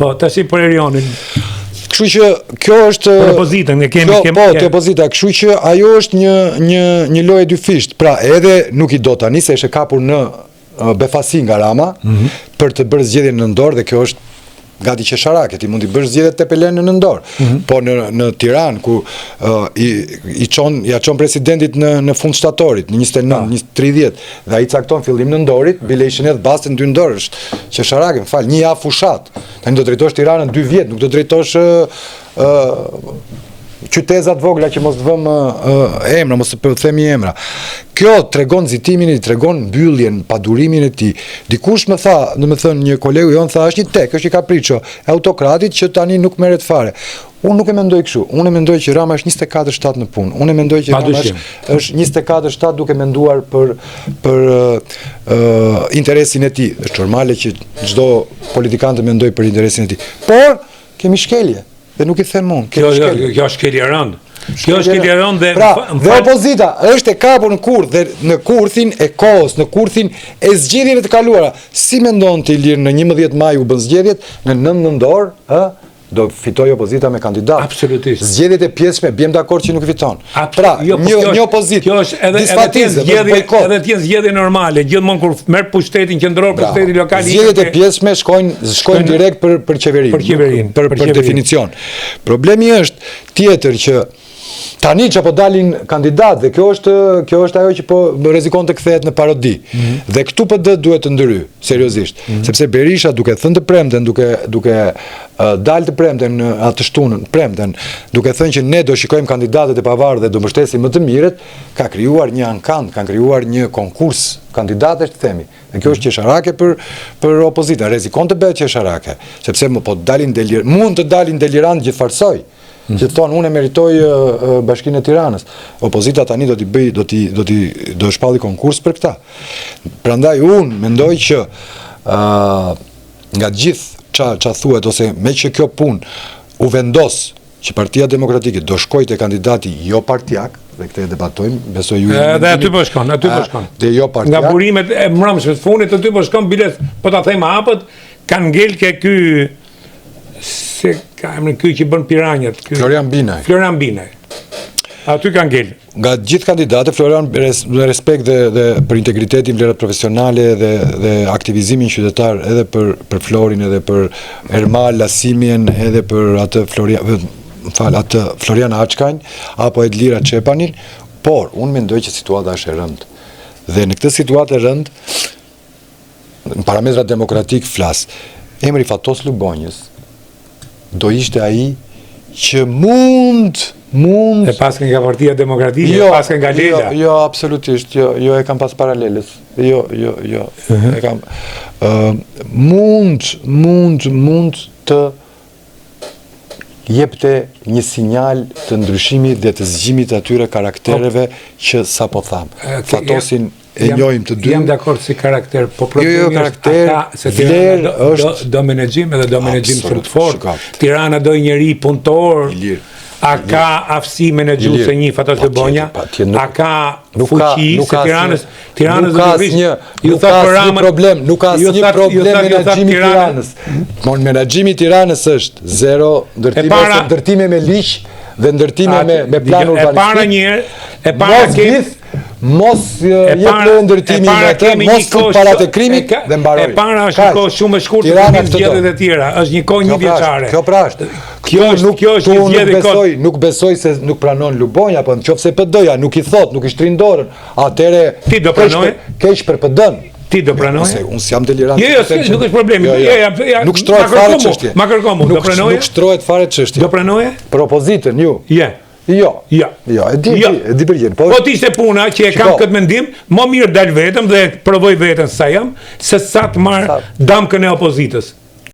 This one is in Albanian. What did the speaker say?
Po, tash për Erionin. Kështu që kjo është për opozitën, të opozita, kështu që ajo është një lojë dy fisht. Pra, edhe nuk i do tani se është kapur në befasi nga Rama për të bërë zgjedhjen në Nëndor, dhe kjo është gati qesharake, ti mund t'i bësh zgjedhjet të Pelen në Nëndor, po në Tiranë, ku ja çon presidentit në fund shtatorit, në 29, 30, dhe ai cakton fillim Nëndorit, bile ishin edhe bastën 2 Nëndor, është qesharake, më fal, një javë fushat. Tani do drejtosh Tiranën 2 vjet, nuk do drejtosh qytezat vogla që mos të vëm emra, mos të themi emra. Kjo tregon nxitimin e tij, tregon mbylljen, padurimin e tij. Dikush më tha, domethënë një kolegu jon tha, është një tek, është një kapriço e autokratit që tani nuk merret fare. Unë nuk e mendoj kështu. Unë e mendoj që Rama është 24/7 në punë. Unë e mendoj që Rama është 24/7 duke menduar për interesin e tij. Është normale që çdo politikan të mendojë për interesin e tij. Por kemi shkelje. Dhe nuk i them unë. Kjo është shkelje rënd. Kjo është shkelje rënd dhe opozita është e kapur në kurth dhe në kurthin e kohës, në kurthin e zgjedhjeve të kaluara. Si mendon ti Ilir, në 11 maj u bën zgjedhjet, në 9 Nëndor, do fitoj opozita me kandidat. Absolutisht. Zgjedhjet e pjesme, bjem dakord që nuk fiton. Pra, një opozitë. Kjo është edhe të zgjedhje normale, gjithmonë kur merr pushtetin qendror, pushtetin lokal. Zgjedhjet e pjesme shkojnë direkt për qeverinë, për definicion. Problemi është tjetër që tani që po dalin kandidat, dhe kjo është ajo që po rrezikon të kthehet në parodi. Dhe këtu PD duhet të ndryhy, seriozisht. Sepse Berisha duke thënë të premten, duke dalë të premten atë shtunën, premten, duke thënë që ne do shikojmë kandidatët e pavarur dhe do mbështesim më të mirët, ka krijuar një ankand, ka krijuar një konkurs kandidatesh, të themi. Dhe kjo është qesharake për opozitën, rrezikon të bëhet qesharake, sepse mund të dalin delirant gjithfarsoj. Që të thonë, unë e meritoj Bashkinë e Tiranës. Opozita tani do shpalli konkurs për këta. Prandaj unë mendoj që nga gjithë që thuhet, ose me që kjo punë u vendos që Partia Demokratike do shkoj të kandidati jo partijak, dhe këte e debatojmë, besoj ju... Dhe aty po shkon. Dhe jo partijak. Nga burimet e mbrëmshme të funit, aty po shkon, bilet, po ta thejmë hapët, kanë ngel ke ky... se ka emrin ky që bën piranjat. Florian Binaj. Aty kanë ngel. Nga gjithë kandidatë, Florian, me respekt dhe për integritetin, vlerat profesionale dhe aktivizimin qytetar, edhe për Florin, edhe për Ermal Lasimien, edhe për atë Florian Açkajn, apo Edlira Çepanin, por unë mendoj që situata është e rëndë. Dhe në këtë situatë e rëndë, në parametrat demokratik flas, emri Fatos Lubonjës do ishte ai që mund... E paske nga Partia Demokratike, e paske nga Lela? Jo, absolutisht, jo e kam pas paraleles. Jo. E kam... Mund të jepte një sinjal të ndryshimit dhe të zgjimit atyre karaktereve që sa po thamë. Fatosin e njohim të dy. Jam dakord si karakter, po problemi karakter, vlerë është... Do menegjim edhe do menegjim shumë të fortë. Tirana do njëri punëtor, a ka aftësi menegjuse se një Fatos Lubonja, a ka fuqi se Tiranës do të vishë. Nuk ka asnjë problem, nuk ka asnjë problem menaxhimi i Tiranës. Menaxhimi i Tiranës është zero ndërtime me liq dhe ndërtime me plan urbanistik. E para kemi mos jepë ndërtimin me atë, mos fut parat e krimit dhe mbaroj. E para është një kohë shumë e shkurtër për zgjedhjet e tjera, është një kohë 1 vjeçare. Kjo pra është. Kjo është një zgjedhje kohë. Nuk besoj se nuk pranon Lubonja, po nëse PD-ja nuk i thot, nuk i shtrin dorën, atëre ti do pranoje? Keq për PD-n. Ti do pranoje? Unë s'jam delirant. Jo, nuk është problemi. Nuk shtrohet fare çështje. Ma kërkom, do pranoje? Nuk shtrohet fare çështje. Do pranoje? Për opozitën ju. Jo, e di për gjën. Po t'ishte puna që e kam këtë mendim, më mirë dal vetëm dhe provoj veten sa jam, se sa të marr damkën e opozitës.